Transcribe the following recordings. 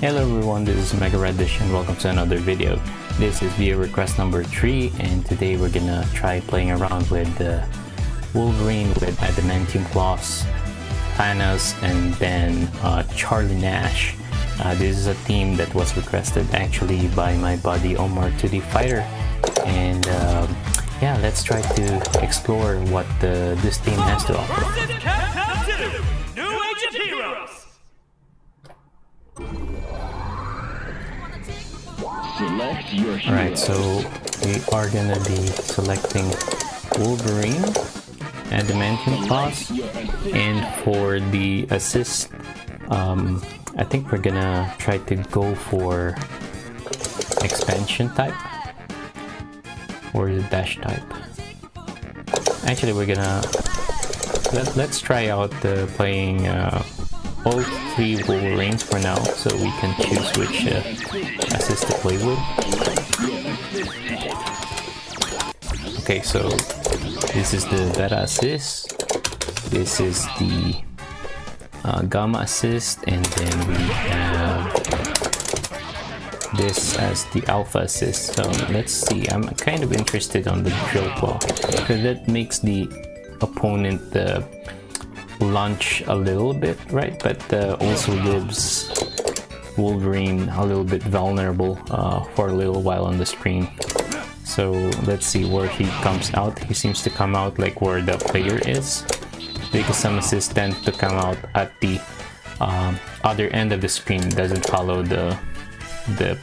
Hello everyone, this is Mega Reddish and welcome to another video. This is viewer request number 3 and today we're gonna try playing around with Wolverine with adamantium claws, Thanos, and then Charlie Nash. This is a team that was requested actually by my buddy Omar 2D Fighter, and yeah, let's try to explore what this team has to offer. Alright, so we are gonna be selecting Wolverine, adamantium claws, and for the assist, I think we're gonna try to go for expansion type or the dash type. Actually, we're gonna let's try out playing all 3 Wolverines for now, so we can choose which assist to play with. Okay, so this is the beta assist, this is the gamma assist, and then we have this as the alpha assist. So let's see, I'm kind of interested on the drill claw because that makes the opponent launch a little bit, right? But also leaves Wolverine a little bit vulnerable for a little while on the screen. So let's see where he comes out. He seems to come out like where the player is, because some assists tend to come out at the other end of the screen, doesn't follow the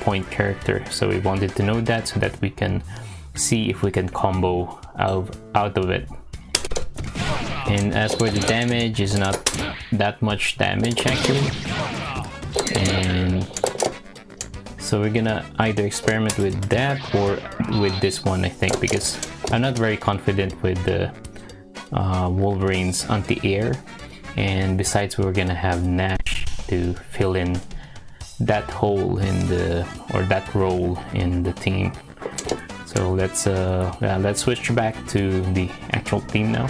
point character. So we wanted to know that so that we can see if we can combo out of it. And as for the damage, is not that much damage actually, and so we're gonna either experiment with that or with this one, I think, because I'm not very confident with the Wolverine's anti-air, and besides we're gonna have Nash to fill in that hole in that role in the team. So let's switch back to the actual team now.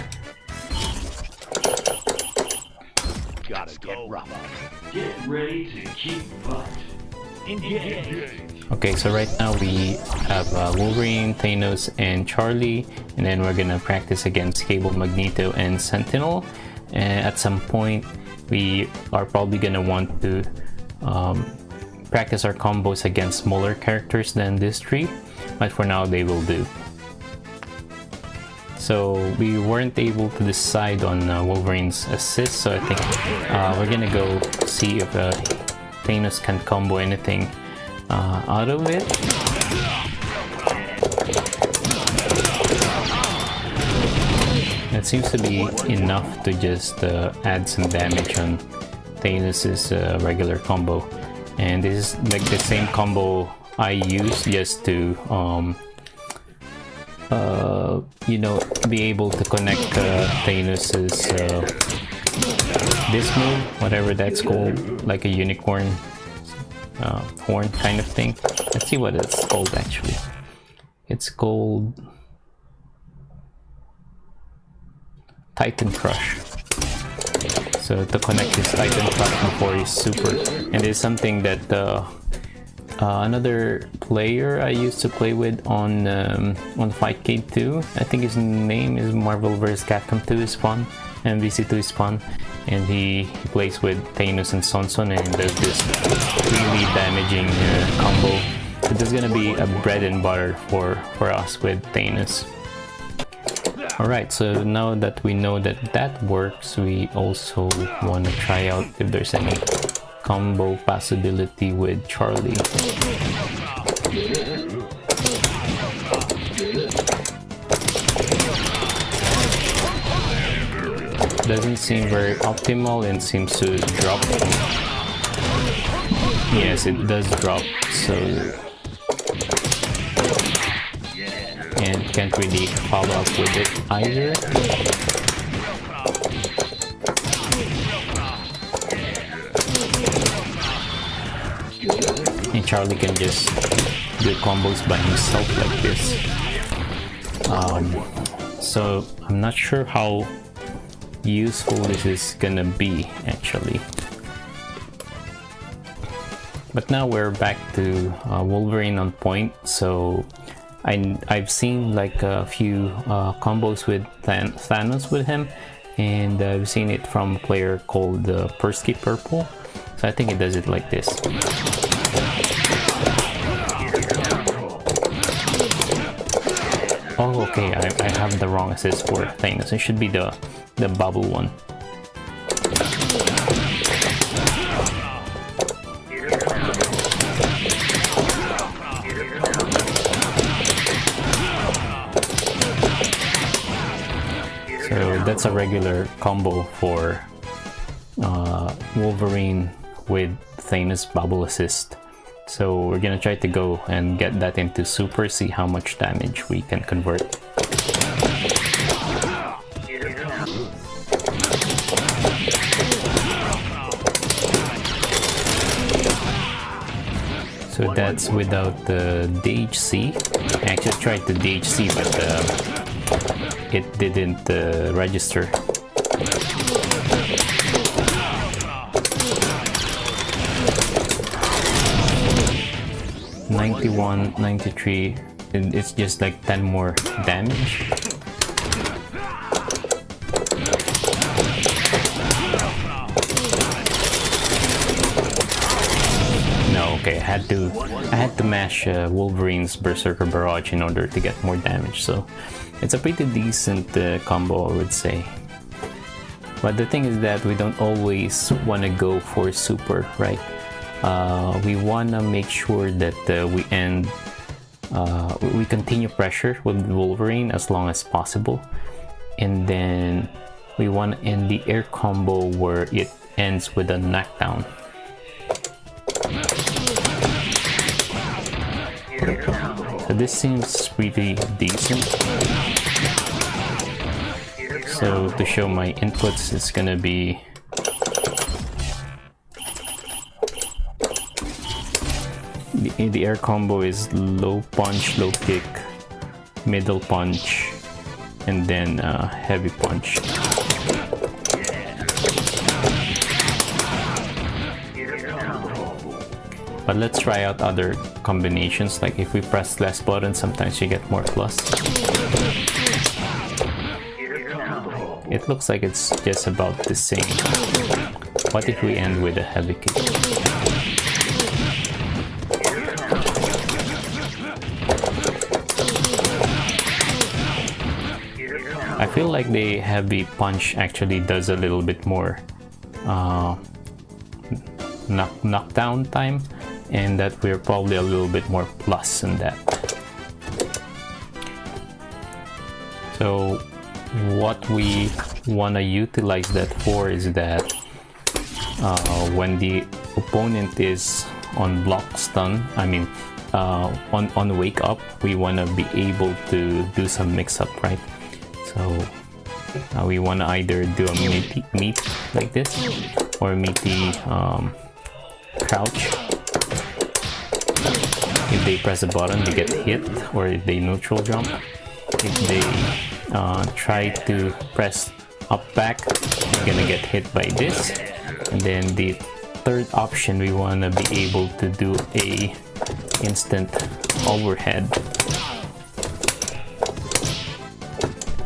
Get ready to keep butt. Engage. Okay, so right now we have Wolverine, Thanos, and Charlie, and then we're gonna practice against Cable, Magneto, and Sentinel. And at some point, we are probably gonna want to practice our combos against smaller characters than these 3, but for now they will do. So we weren't able to decide on Wolverine's assist, so I think we're gonna go see if Thanos can combo anything out of it. That seems to be enough to just add some damage on Thanos's regular combo, and this is like the same combo I use just to you know, be able to connect Thanos's this move, whatever that's called, like a unicorn horn kind of thing. Let's see what it's called actually. It's called Titan Crush. So to connect this Titan Crush before his super, and it's something that another player I used to play with on Fightcade 2, I think his name is Marvel vs. Capcom 2 is fun, MvC2 is fun, and he plays with Thanos and Sonson and does this really damaging combo. So this is gonna be a bread and butter for us with Thanos. Alright, so now that we know that that works, we also want to try out if there's any combo possibility with Charlie. Doesn't seem very optimal and seems to drop. Yes, it does drop, so and can't really follow up with it either. And Charlie can just do combos by himself like this. So I'm not sure how useful this is gonna be actually. But now we're back to Wolverine on point. So I've seen like a few combos with Thanos with him, and I've seen it from a player called Persky Purple. So I think it does it like this. Oh, okay, I have the wrong assist for Thanos. It should be the bubble one. So that's a regular combo for Wolverine with Thanos bubble assist. So we're gonna try to go and get that into super, see how much damage we can convert. So that's without the DHC. I actually tried the DHC, but it didn't register. $91, $93, it's just like 10 more damage. No, okay, I had to mash Wolverine's Berserker Barrage in order to get more damage, so it's a pretty decent combo, I would say. But the thing is that we don't always want to go for super, right? We want to make sure that we continue pressure with Wolverine as long as possible, and then we want to end the air combo where it ends with a knockdown. So this seems pretty decent. So to show my inputs, it's gonna be the air combo is low punch, low kick, middle punch, and then heavy punch. But let's try out other combinations, like if we press less buttons, sometimes you get more plus. It looks like it's just about the same. What if we end with a heavy kick? I feel like the heavy punch actually does a little bit more knockdown time, and that we're probably a little bit more plus in that. So what we want to utilize that for is that when the opponent is on block stun, I mean on wake up, we want to be able to do some mix up, right? So we want to either do a meet like this, or meaty crouch. If they press a button, they get hit, or if they neutral jump. If they try to press up back, you're gonna get hit by this. And then the third option, we want to be able to do a instant overhead.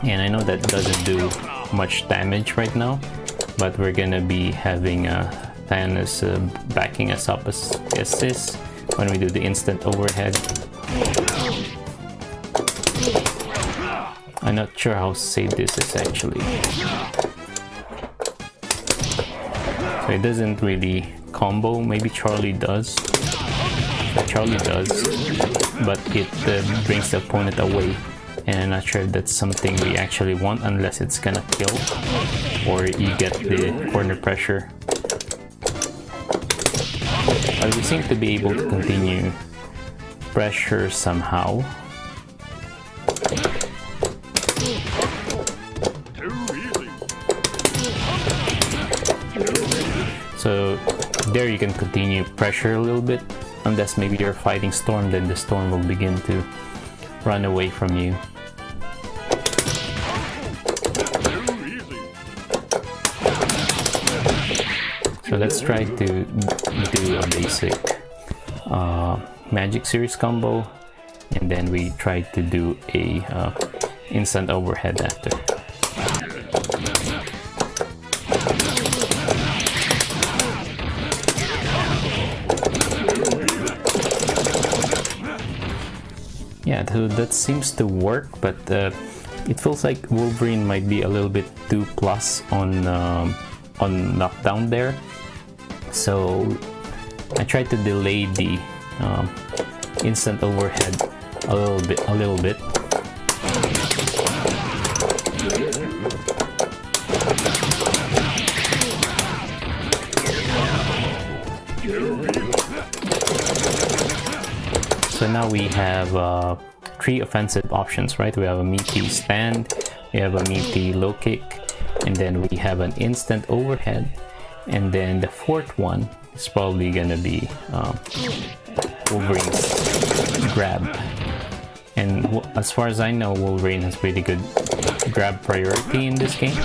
And I know that doesn't do much damage right now, but we're gonna be having Thanos backing us up as this when we do the instant overhead. I'm not sure how safe this is actually. So it doesn't really combo. Maybe Charlie does. Charlie does, but it brings the opponent away. And I'm not sure if that's something we actually want, unless it's gonna kill or you get the corner pressure. But we seem to be able to continue pressure somehow. So there you can continue pressure a little bit, unless maybe you're fighting Storm, then the Storm will begin to run away from you. So let's try to do a basic magic series combo, and then we try to do a instant overhead after. Yeah, so that seems to work, but it feels like Wolverine might be a little bit too plus on knockdown there. So I tried to delay the instant overhead a little bit. So now we have 3 offensive options, right? We have a meaty stand, we have a meaty low kick, and then we have an instant overhead, and then the 4th one is probably gonna be Wolverine's grab. And as far as I know, Wolverine has pretty good grab priority in this game.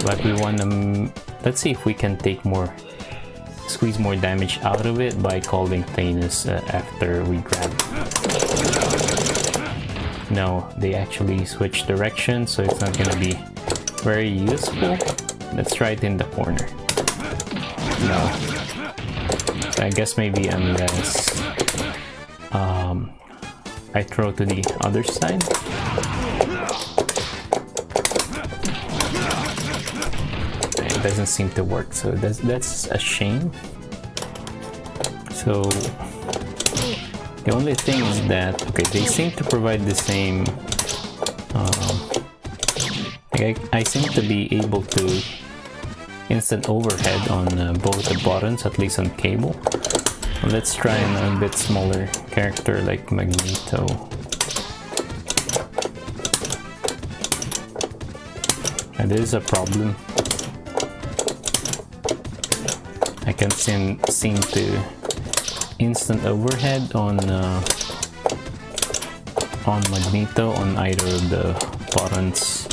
But we wanna let's see if we can squeeze more damage out of it by calling Thanos after we grab. No, they actually switch direction, so it's not gonna be very useful. Let's try it in the corner. No. So I guess maybe unless I throw to the other side. It doesn't seem to work, so that's a shame. So the only thing is that, okay, they seem to provide the same I seem to be able to instant overhead on both the buttons, at least on Cable. Let's try a bit smaller character like Magneto. And there is a problem. I can't seem to instant overhead on Magneto on either of the buttons.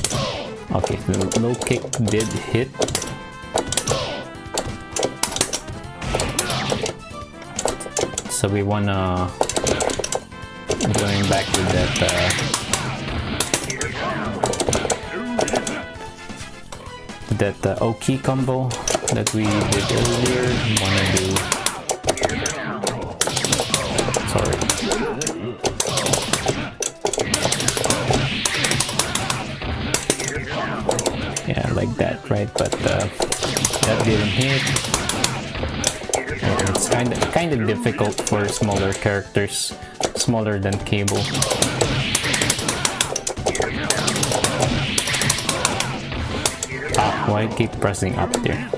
Okay, the low kick did hit. So we wanna going back to that Oki combo that we did earlier. Wanna do. Sorry. Yeah, like that, right? But that didn't hit. It's kind of difficult for smaller characters, smaller than Cable. Why keep pressing up there?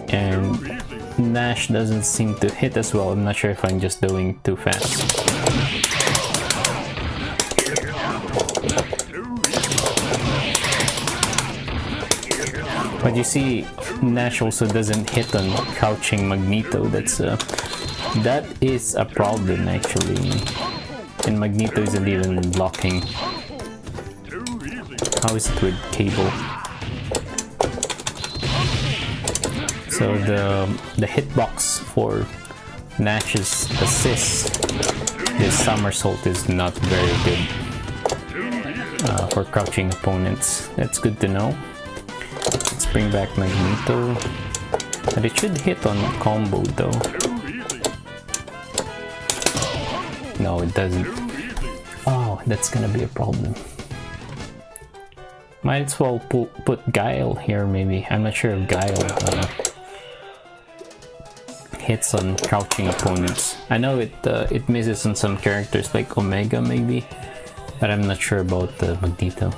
And Nash doesn't seem to hit as well. I'm not sure if I'm just doing too fast. But you see, Nash also doesn't hit on crouching Magneto. That is a problem actually. And Magneto isn't even blocking. How is it with Cable? So the hitbox for Nash's assist, this somersault, is not very good for crouching opponents. That's good to know. Let's bring back Magneto. And it should hit on combo though. No, it doesn't. Oh, that's gonna be a problem. Might as well put Guile here maybe. I'm not sure if Guile hits on crouching opponents. I know it misses on some characters like Omega maybe, but I'm not sure about Magneto.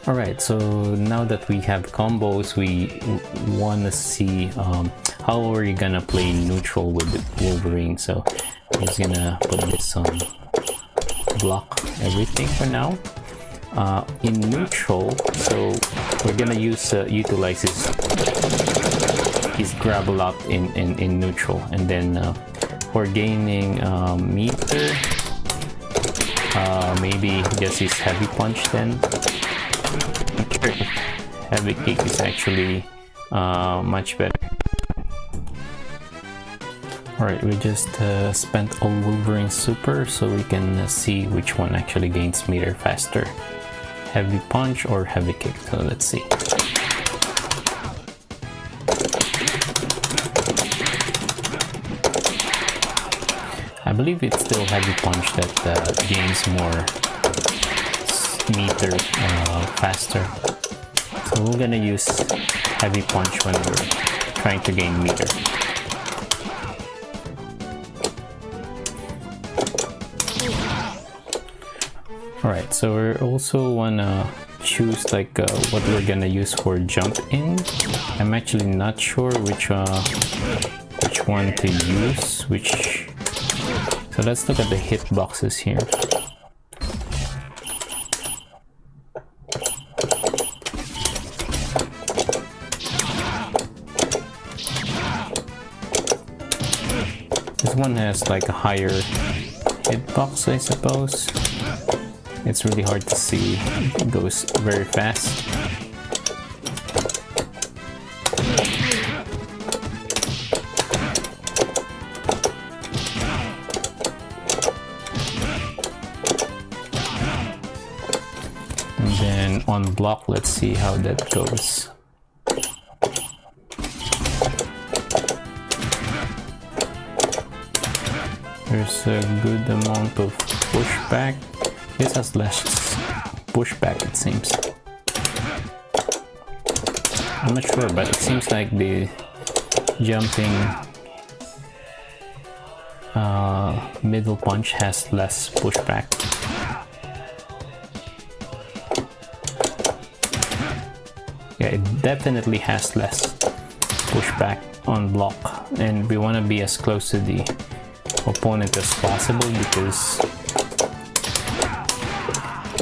Alright, so now that we have combos, we want to see how are we gonna play neutral with Wolverine. So I'm just gonna put this on block everything for now. In neutral, so we're gonna utilize his grab a lot in neutral, and then for gaining meter, maybe just his heavy punch then. I'm sure heavy kick is actually much better. Alright, we just spent all Wolverine super so we can see which one actually gains meter faster. Heavy punch or heavy kick, so let's see. I believe it's still heavy punch that gains more meter faster. So we're gonna use heavy punch when we're trying to gain meter. Alright, so we also wanna choose like what we're gonna use for jump in. I'm actually not sure which one to use, so let's look at the hitboxes here. This one has like a higher hitbox, I suppose. It's really hard to see. It goes very fast. And then on block, let's see how that goes. There's a good amount of pushback. This has less pushback, it seems. I'm not sure, but it seems like the jumping middle punch has less pushback. Yeah, it definitely has less pushback on block, and we want to be as close to the opponent as possible because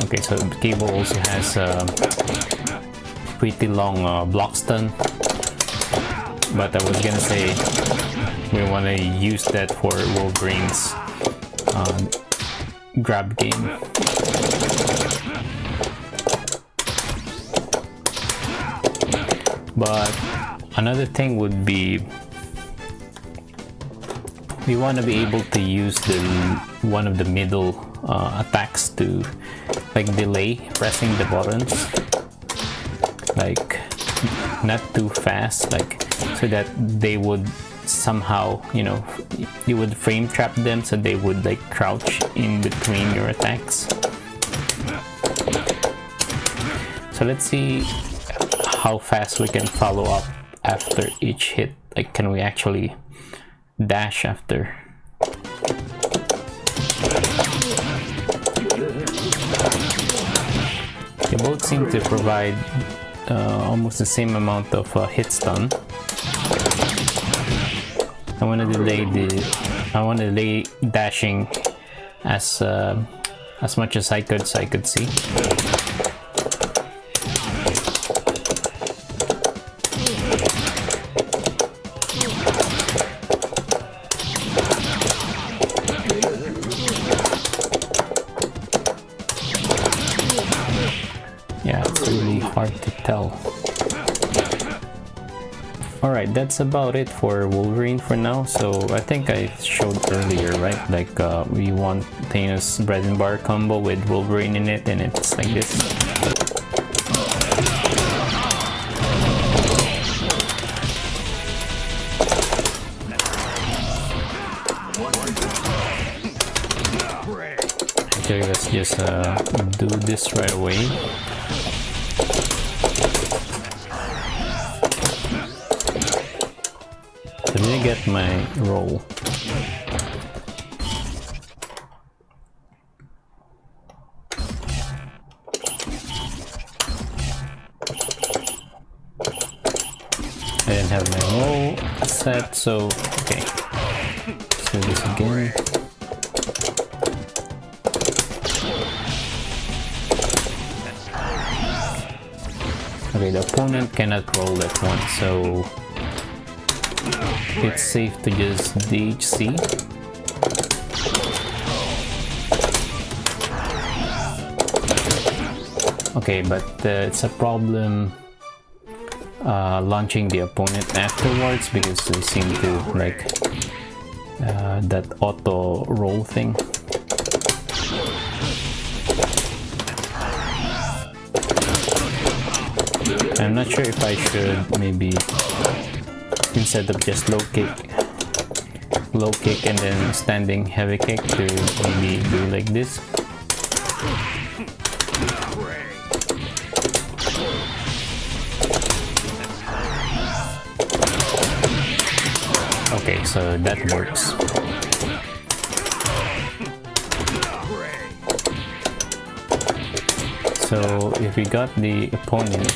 okay, so Cable also has a pretty long block stun, but I was gonna say we want to use that for Wolverine's grab game. But another thing would be we want to be able to use one of the middle attacks to like delay pressing the buttons, like not too fast, like so that they would somehow, you know, you would frame trap them so they would like crouch in between your attacks. So let's see how fast we can follow up after each hit. Like, can we actually dash after? They both seem to provide almost the same amount of hit stun. I want to delay dashing as much as I could, so I could see. Yeah, it's really hard to tell. Alright, that's about it for Wolverine for now. So I think I showed earlier, right? Like we want Thanos bread and bar combo with Wolverine in it, and it's like this. Okay, let's just do this right away. I didn't get my roll. I didn't have my roll set, so okay. Let's do this again. Okay, the opponent cannot roll that one, so it's safe to just DHC. Okay, but it's a problem launching the opponent afterwards because they seem to like that auto roll thing. I'm not sure if I should maybe, instead of just low kick and then standing heavy kick, to maybe do like this. Okay, so that works. So if we got the opponent,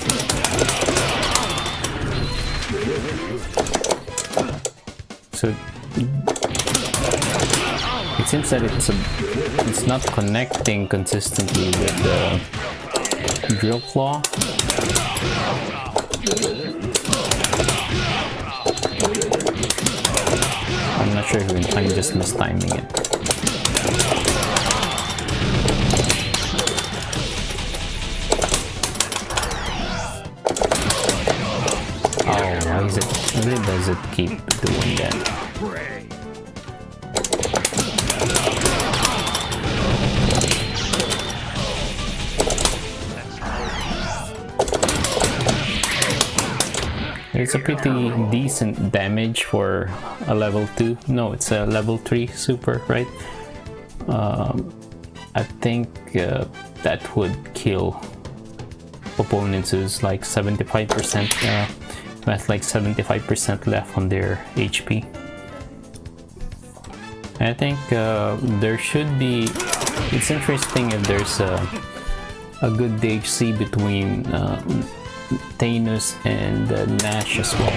so it seems that it's not connecting consistently with the drill claw. I'm not sure if I'm just mistiming it. Why is it? Why does it keep doing that? It's a pretty decent damage for a level 2. No, it's a level 3 super, right? I think that would kill opponents who's like 75%. With like 75% left on their HP. I think there should be. It's interesting if there's a good DHC between Thanos and Nash as well.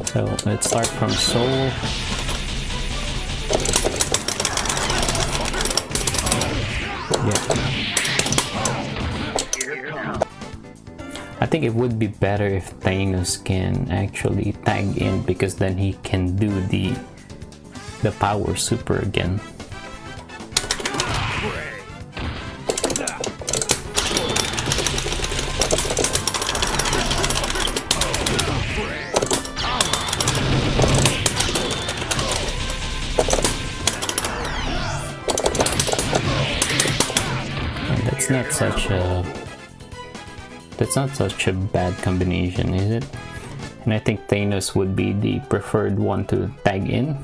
So let's start from Soul. Yeah. I think it would be better if Thanos can actually tag in, because then he can do the power super again. And that's not such a bad combination, is it? And I think Thanos would be the preferred one to tag in.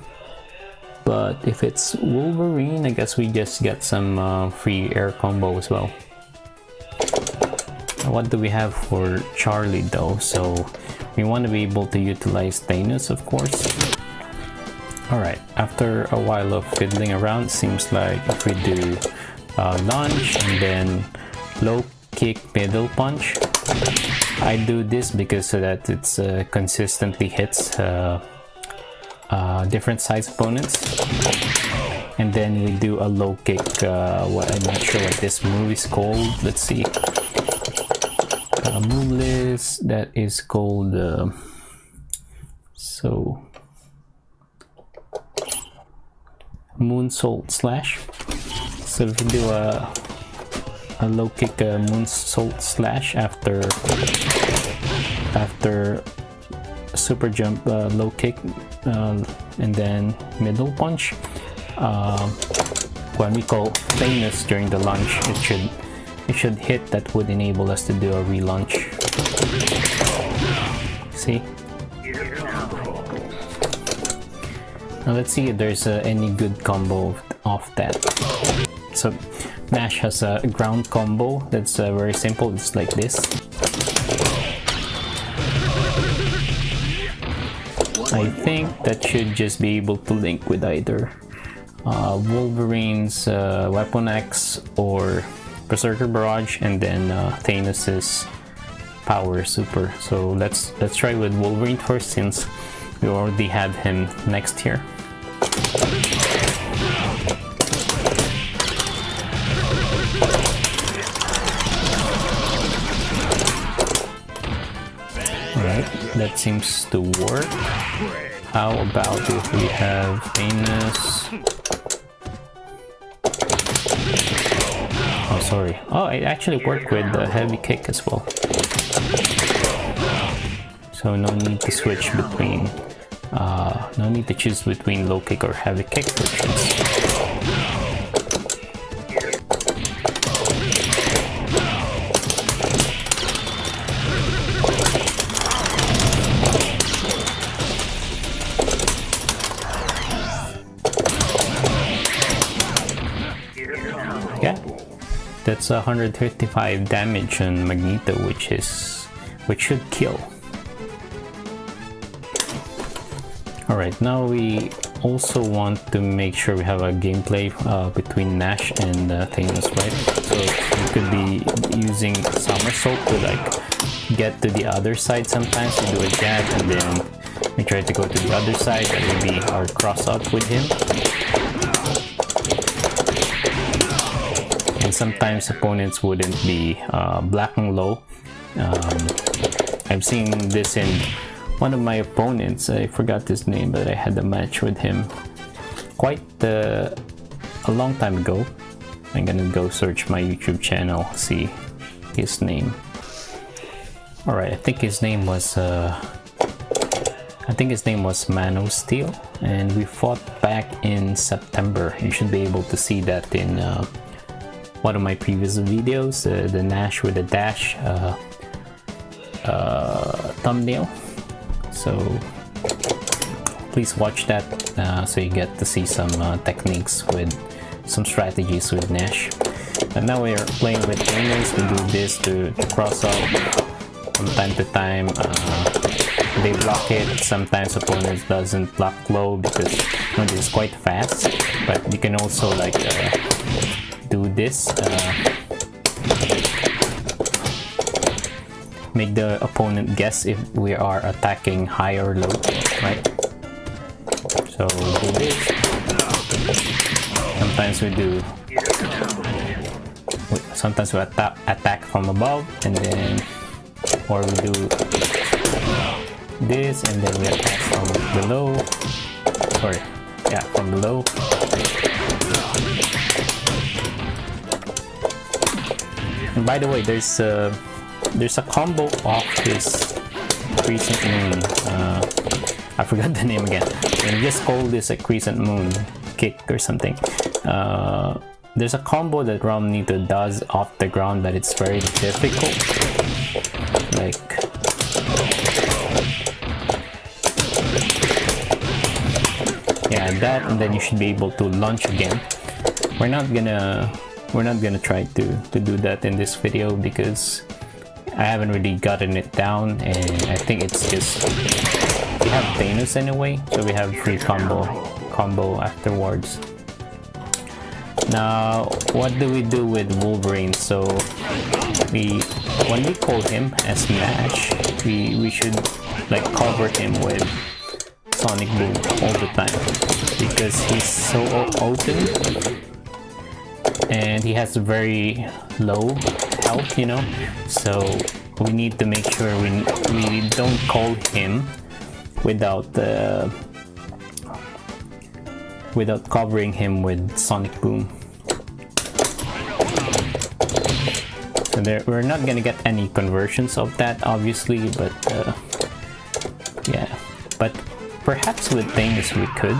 But if it's Wolverine, I guess we just get some free air combo as well. What do we have for Charlie though? So we want to be able to utilize Thanos, of course. Alright, after a while of fiddling around, seems like if we do launch and then low kick middle punch. I do this because so that it's consistently hits different size opponents, and then we do a low kick. What I'm not sure what this move is called. Let's see. Move list that is called so moonsault slash. So if you do a low kick moonsault slash after super jump low kick and then middle punch, when we call Thanos during the launch, it should hit. That would enable us to do a relaunch. See? Now let's see if there's any good combo of that. So Nash has a ground combo that's very simple. It's like this. I think that should just be able to link with either Wolverine's Weapon X or Berserker Barrage, and then Thanos's Power Super. So let's try with Wolverine first, since we already have him next here. Alright, that seems to work. How about if we have Thanos? Oh, sorry. Oh, it actually worked with the heavy kick as well. So no need to switch between, no need to choose between low kick or heavy kick versions. Yeah, that's 155 damage on Magneto, which should kill. Alright, now we also want to make sure we have a gameplay between Nash and Thanos, right? So we could be using somersault to like get to the other side sometimes. We do a jab and then we try to go to the other side. That will be our cross up with him. And sometimes opponents wouldn't be blocking low. I've seen this in one of my opponents. I forgot his name, but I had a match with him quite a long time ago. I'm gonna go search my YouTube channel, see his name. Alright, I think his name was Mano Steel, and we fought back in September. You should be able to see that in one of my previous videos, the Nash with a dash thumbnail. So please watch that so you get to see some techniques with some strategies with Nash. And now we're playing with Thanos. We do this to cross up from time to time. They block it. Sometimes opponents doesn't block low because it is quite fast. But you can also like do this. Make the opponent guess if we are attacking high or low, right? So do this. Sometimes we do. Sometimes we attack from above, and then, or we do this, and then we attack from below. Sorry, yeah, from below. And by the way, there's a combo of this crescent moon. I forgot the name again. And just call this a crescent moon kick or something. There's a combo that Romnito does off the ground that it's very difficult. Like, yeah, that, and then you should be able to launch again. We're not gonna try to do that in this video because I haven't really gotten it down, and I think it's just we have Thanos anyway, so we have free combo afterwards. Now, what do we do with Wolverine? So when we call him as Nash, we should like cover him with Sonic Boom all the time because he's so open and he has very low health, you know, so we need to make sure we don't call him without covering him with Sonic Boom. So we're not gonna get any conversions of that, obviously, but yeah, but perhaps with Thanos we could.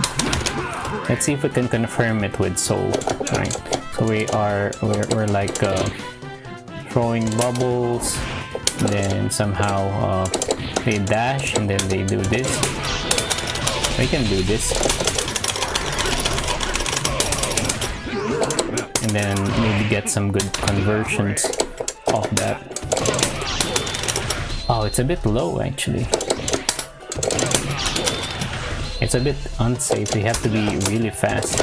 Let's see if we can confirm it with Soul. Right, so we're like throwing bubbles, then somehow they dash, and then they do this. We can do this, and then maybe get some good conversions of that. Oh, it's a bit low actually. It's a bit unsafe. We have to be really fast.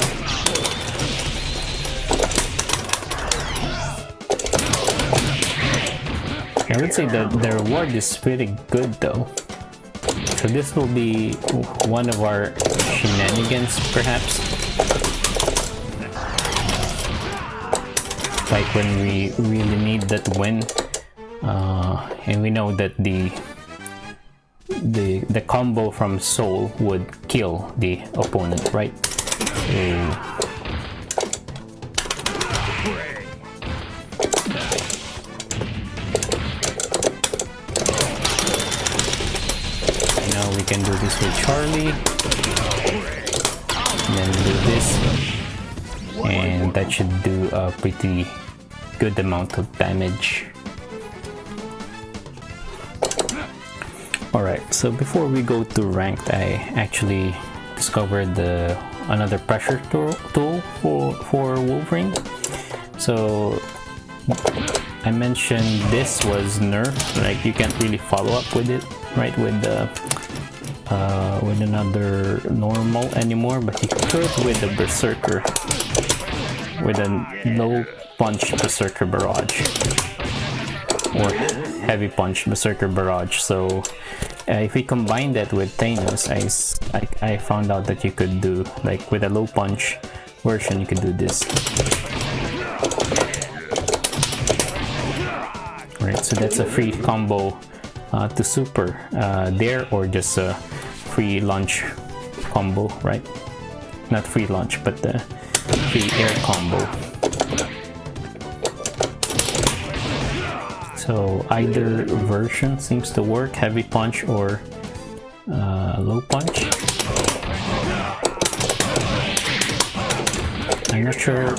I would say that the reward is pretty good though. So this will be one of our shenanigans perhaps. Like when we really need that win. And we know that the combo from Soul would kill the opponent, right? this with Charlie, and then do this, and that should do a pretty good amount of damage. Alright, so before we go to ranked, I actually discovered another pressure tool for Wolverine. So I mentioned this was nerfed, like you can't really follow up with it, right, with another normal anymore, but you could with a Berserker, with a low punch Berserker Barrage, or heavy punch Berserker Barrage. So if we combine that with Thanos, I found out that you could do, like with a low punch version, you could do this. Right, so that's a free combo to super there, or just a free launch combo, right? Not free launch, but the free air combo. So either version seems to work, heavy punch or low punch. I'm not sure,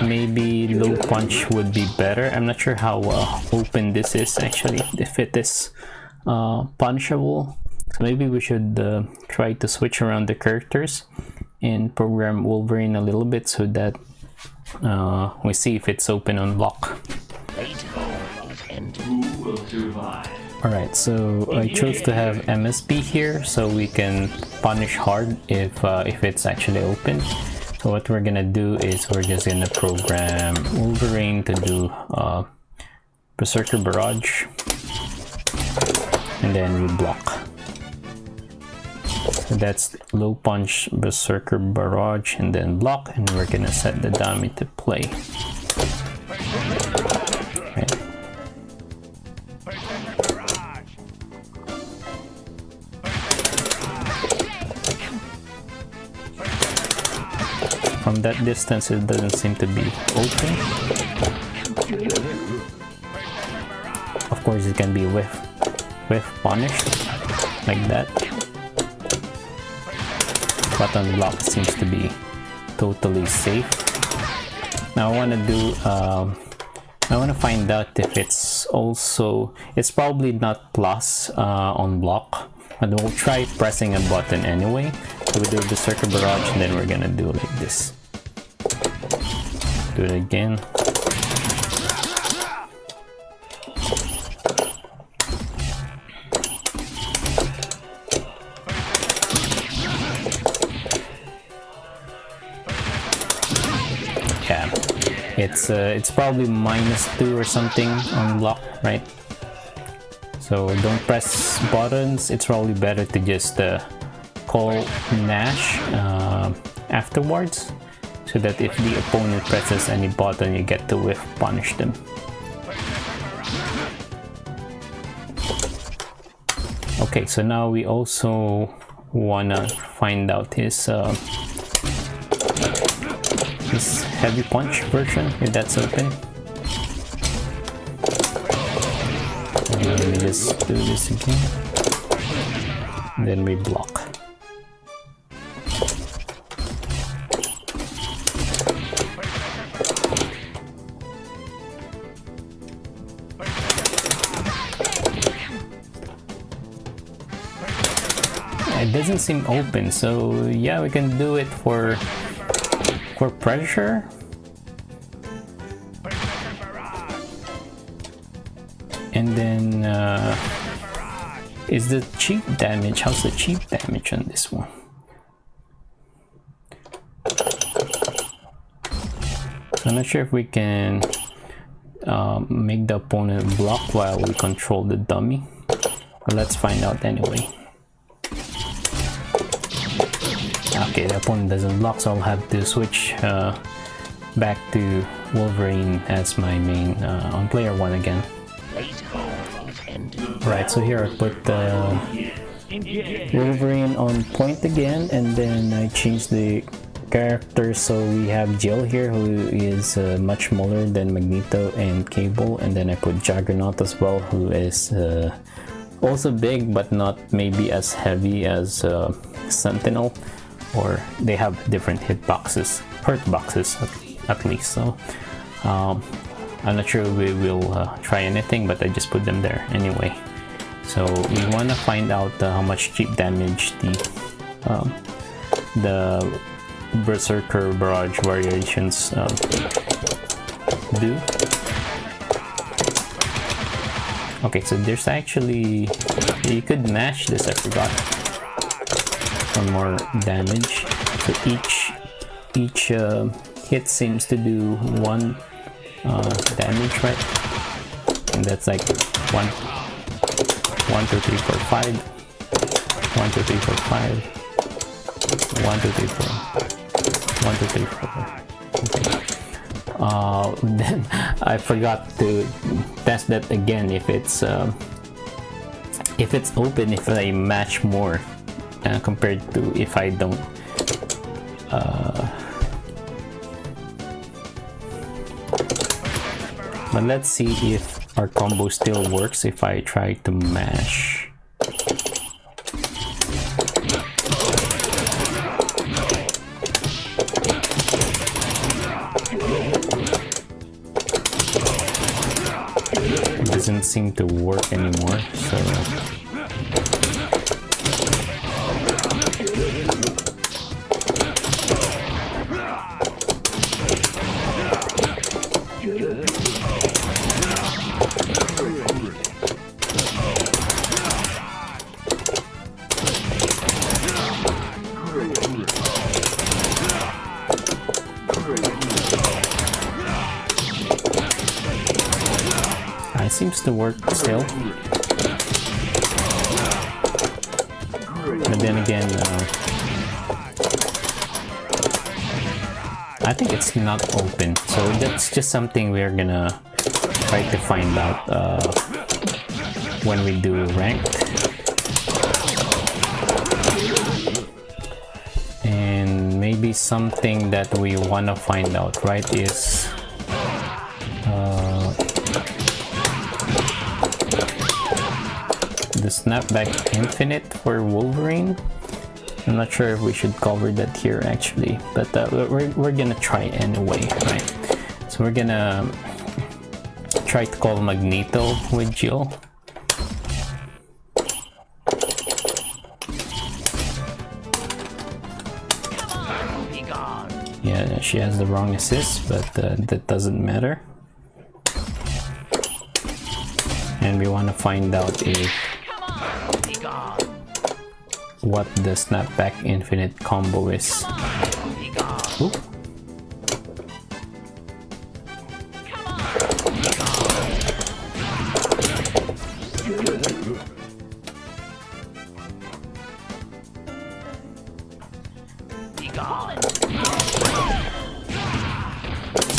maybe low punch would be better. I'm not sure how open this is actually, if it is punishable. So maybe we should try to switch around the characters and program Wolverine a little bit so that we see if it's open on block. Alright, so I chose to have MSB here so we can punish hard if it's actually open. So what we're gonna do is we're just gonna program Wolverine to do Berserker Barrage, and then we block. So that's low punch Berserker Barrage and then block, and we're gonna set the dummy to play. Okay. From that distance it doesn't seem to be open. Of course it can be whiff punished like that, but on block it seems to be totally safe. Now I want to do I want to find out if it's also, it's probably not plus on block, but we'll try pressing a button anyway. So we do the Berserker Barrage, and then we're gonna do like this. Do it again. Yeah, it's probably -2 or something on block, right? So don't press buttons. It's probably better to just call Nash afterwards, so that if the opponent presses any button, you get to whiff punish them. Okay, so now we also wanna find out his heavy punch version, if that's open. Let me just do this again, and then we block. It doesn't seem open, so yeah, we can do it for pressure. And then is the cheap damage, how's the cheap damage on this one? So I'm not sure if we can make the opponent block while we control the dummy, but let's find out anyway. Okay, the opponent doesn't block, so I'll have to switch back to Wolverine as my main on player 1 again. Right, so here I put Wolverine on point again, and then I changed the character, so we have Jill here, who is much smaller than Magneto and Cable, and then I put Juggernaut as well, who is also big, but not maybe as heavy as Sentinel, or they have different hurt boxes at least. So I'm not sure we will try anything, but I just put them there anyway. So we want to find out how much cheap damage the Berserker Barrage variations do. Okay, so there's actually, you could mash this, I forgot, for more damage. So each hit seems to do 1 damage, right? And that's like 1, 2, 3, 4, 5. 1, 2, 3, 4, 5. 1, 2, 3, 4. 1, 2, 3, 4. Okay. Then I forgot to test that again if it's open, if I match more compared to if I don't. But let's see if our combo still works if I try to mash. It doesn't seem to work anymore, so it seems to work still. But then again, I think it's not open, so that's just something we're gonna try to find out when we do ranked. And maybe something that we want to find out, right, is the snapback infinite for Wolverine. I'm not sure if we should cover that here actually, but we're gonna try anyway, right? So we're gonna try to call Magneto with Jill. Yeah, she has the wrong assist, but that doesn't matter. And we want to find out what the snapback infinite combo is. Oop.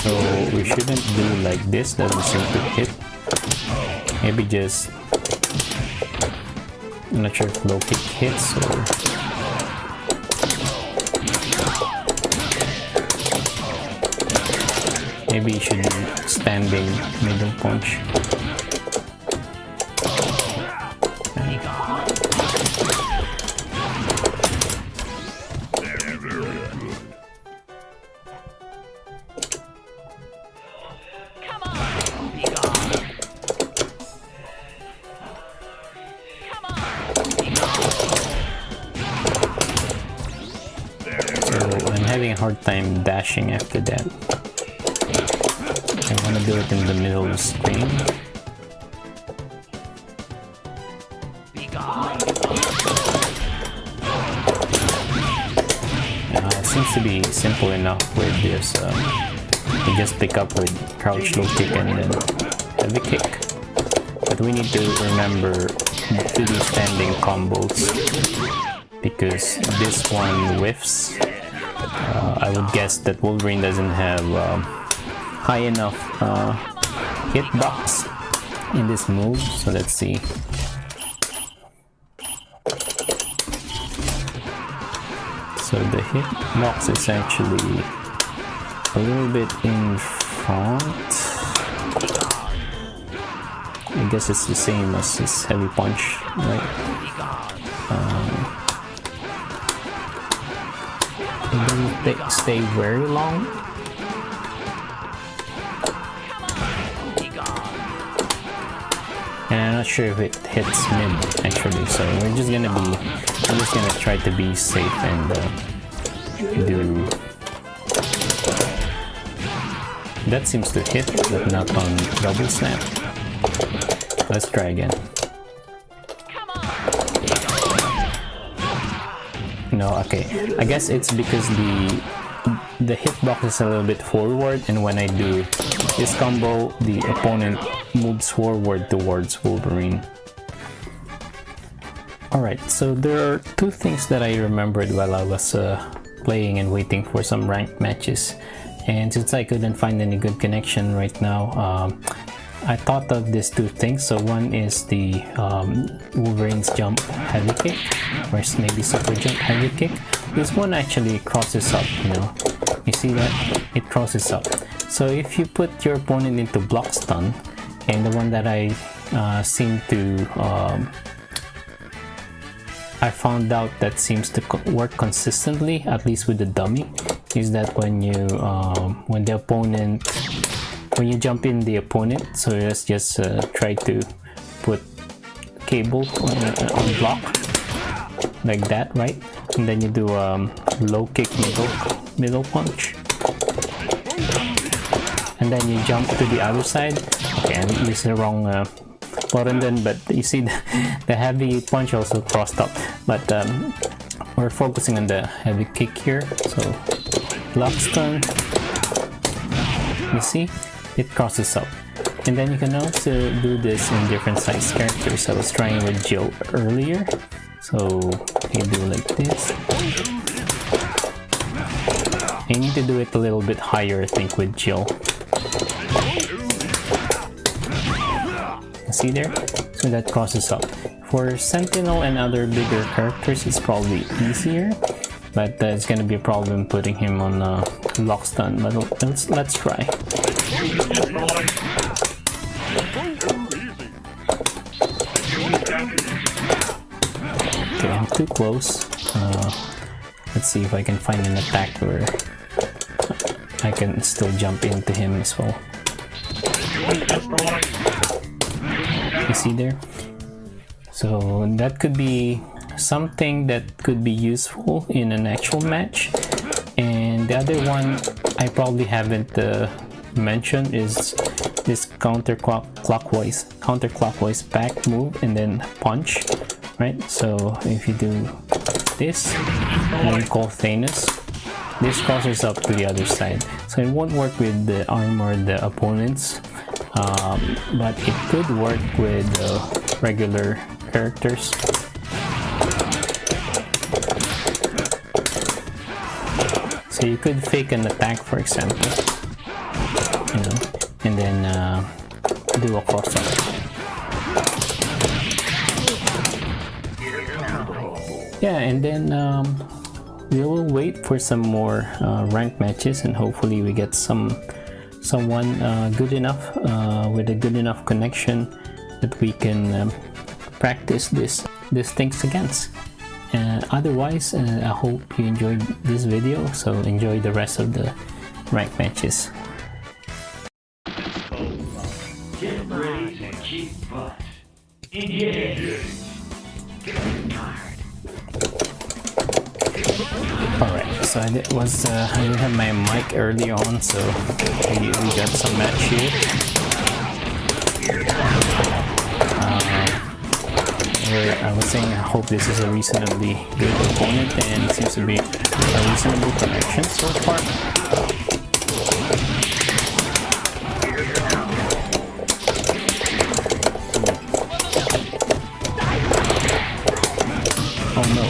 So we shouldn't do like this, doesn't seem to hit. Maybe just, I'm not sure if low kick hits or maybe you should be standing middle punch. Having a hard time dashing after that. I want to do it in the middle of the screen. It seems to be simple enough with this. You just pick up with crouch, low kick, and then heavy kick. But we need to remember to do standing combos because this one whiffs. I would guess that Wolverine doesn't have high enough hitbox in this move, so let's see. So the hitbox is actually a little bit in front. I guess it's the same as his heavy punch, right? It doesn't stay very long. And I'm not sure if it hits mid actually, so we're just gonna try to be safe and do. That seems to hit, but not on double snap. Let's try again. No, okay. I guess it's because the hitbox is a little bit forward, and when I do this combo, the opponent moves forward towards Wolverine. Alright, so there are two things that I remembered while I was playing and waiting for some ranked matches. And since I couldn't find any good connection right now, I thought of these two things. So one is the Wolverine's jump heavy kick, or maybe super jump heavy kick. This one actually crosses up, you know. You see that? It crosses up. So if you put your opponent into block stun, and the one that I seem to I found out that seems to work consistently, at least with the dummy, is that when you jump in the opponent, so let's just try to put cable on block like that, right? And then you do low kick middle punch, and then you jump to the other side. Okay, I used the wrong button then, but you see the heavy punch also crossed up, but we're focusing on the heavy kick here. So block stun, you see it crosses up, and then you can also do this in different size characters. I was trying with Jill earlier, so you do like this. You need to do it a little bit higher, I think, with Jill. See there? So that crosses up. For Sentinel and other bigger characters, it's probably easier, but it's gonna be a problem putting him on lock stun. But let's try. Okay, I'm too close. Let's see if I can find an attack where I can still jump into him as well. You see there? So that could be something that could be useful in an actual match. And the other one I probably haven't mentioned is this counterclockwise back move and then punch, right? So if you do this and then call Thanos, this crosses up to the other side. So it won't work with the armored opponents, but it could work with regular characters. So you could fake an attack, for example, you know, and then do a cross up. Yeah, and then we will wait for some more ranked matches, and hopefully we get someone good enough with a good enough connection that we can practice this things against. Otherwise, I hope you enjoyed this video, so enjoy the rest of the ranked matches. Get ready to kick butt. Engage. Alright, so I didn't have my mic early on, so we got some match here. I was saying I hope this is a reasonably good opponent, and it seems to be a reasonable connection so far. Oh no.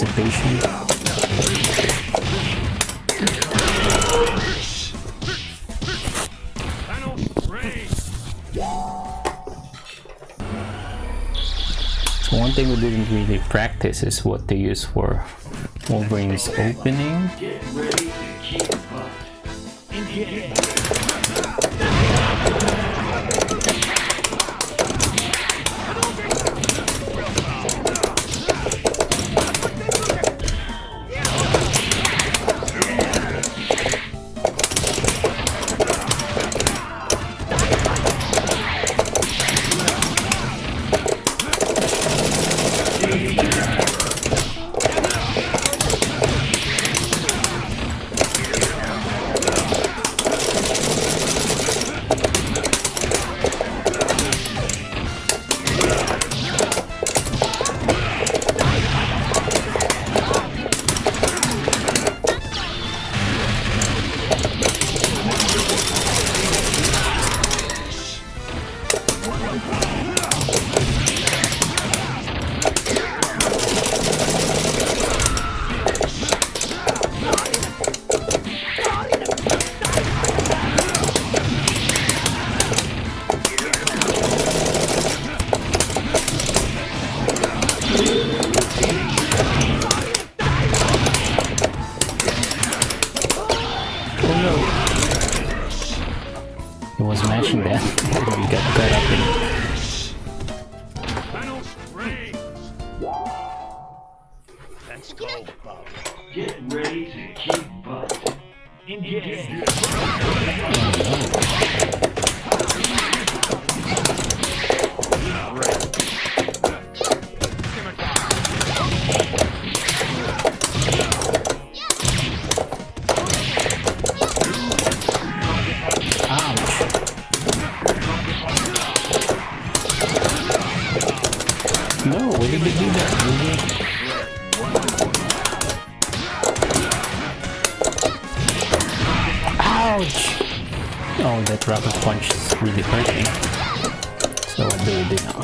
anticipation. So one thing we didn't really practice is what to use for Wolverine's opening. Get ready to kick butt. Engage. He was mashing that. We got caught up in it. Let's go, Bob. Get ready to kick butt. Engage. No, where did they do that? Ouch! Oh, that rocket punch is really hurting. So what do we do now?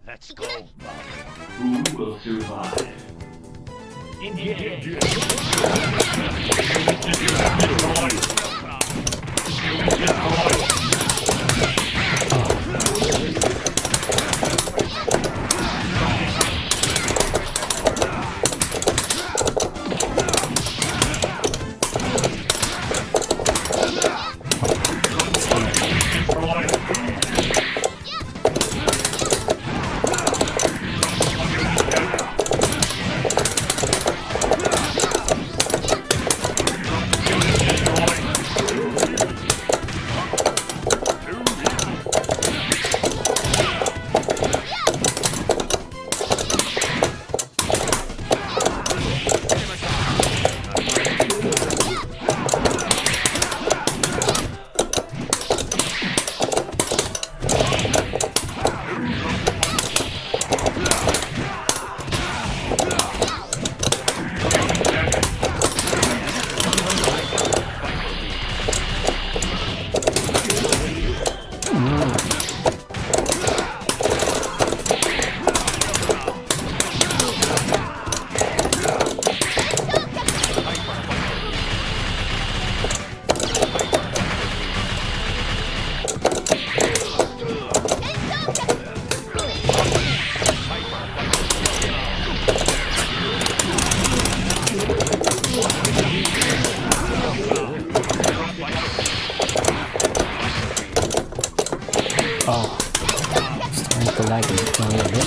Let's go, Bob. Who will survive? Engage. Oh, starting to lag a little bit.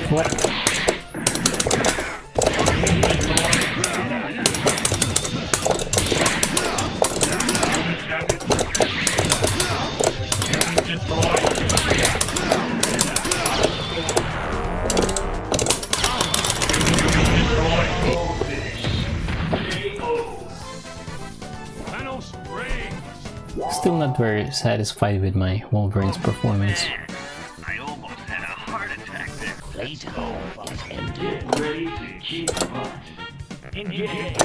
What? Still not very satisfied with my Wolverine's performance. I almost had a heart attack there. Playtime is ended. Get ready to kick butt. Engage.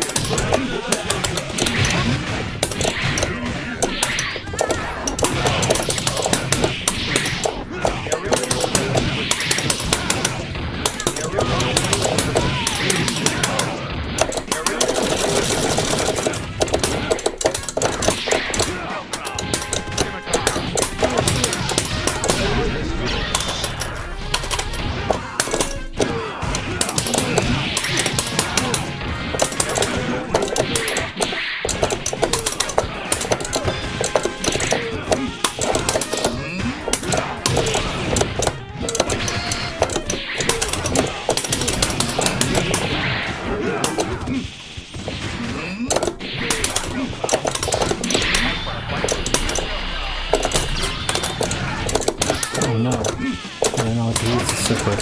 Oh no, I don't know what to use the super.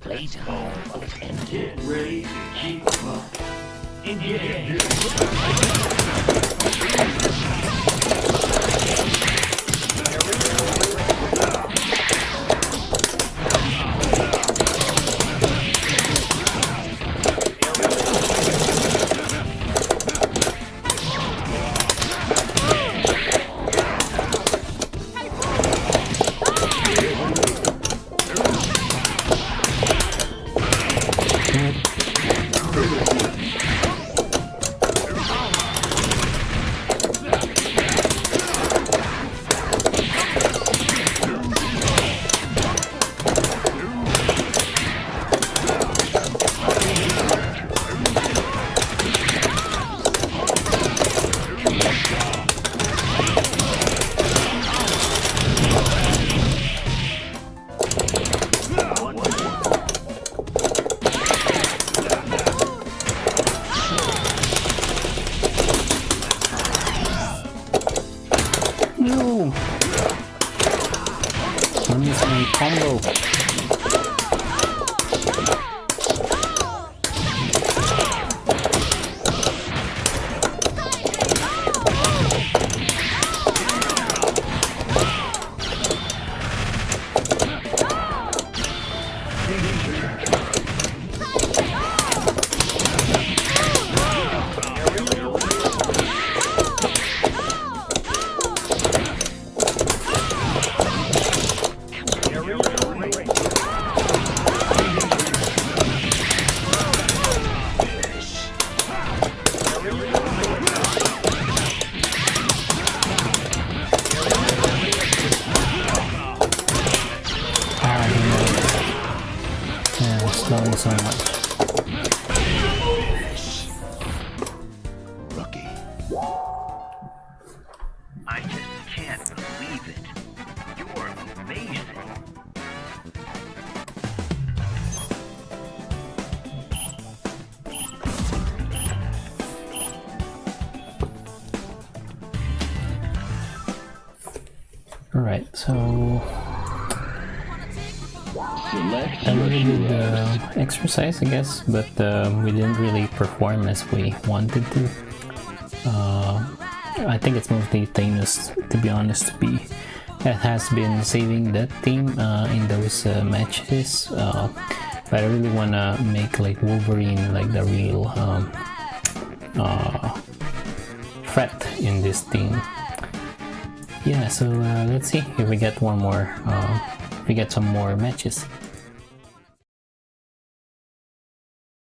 Playtime is ended. Get ready to kick butt. Engage. No! I missed my combo. Alright, so Select a your little bit heroes. exercise, I guess, but we didn't really perform as we wanted to. I think it's mostly Thanos, to be honest. That has been saving that team in those matches, but I really wanna make like Wolverine like the real threat in this team. Yeah, so let's see if we get one more, if we get some more matches.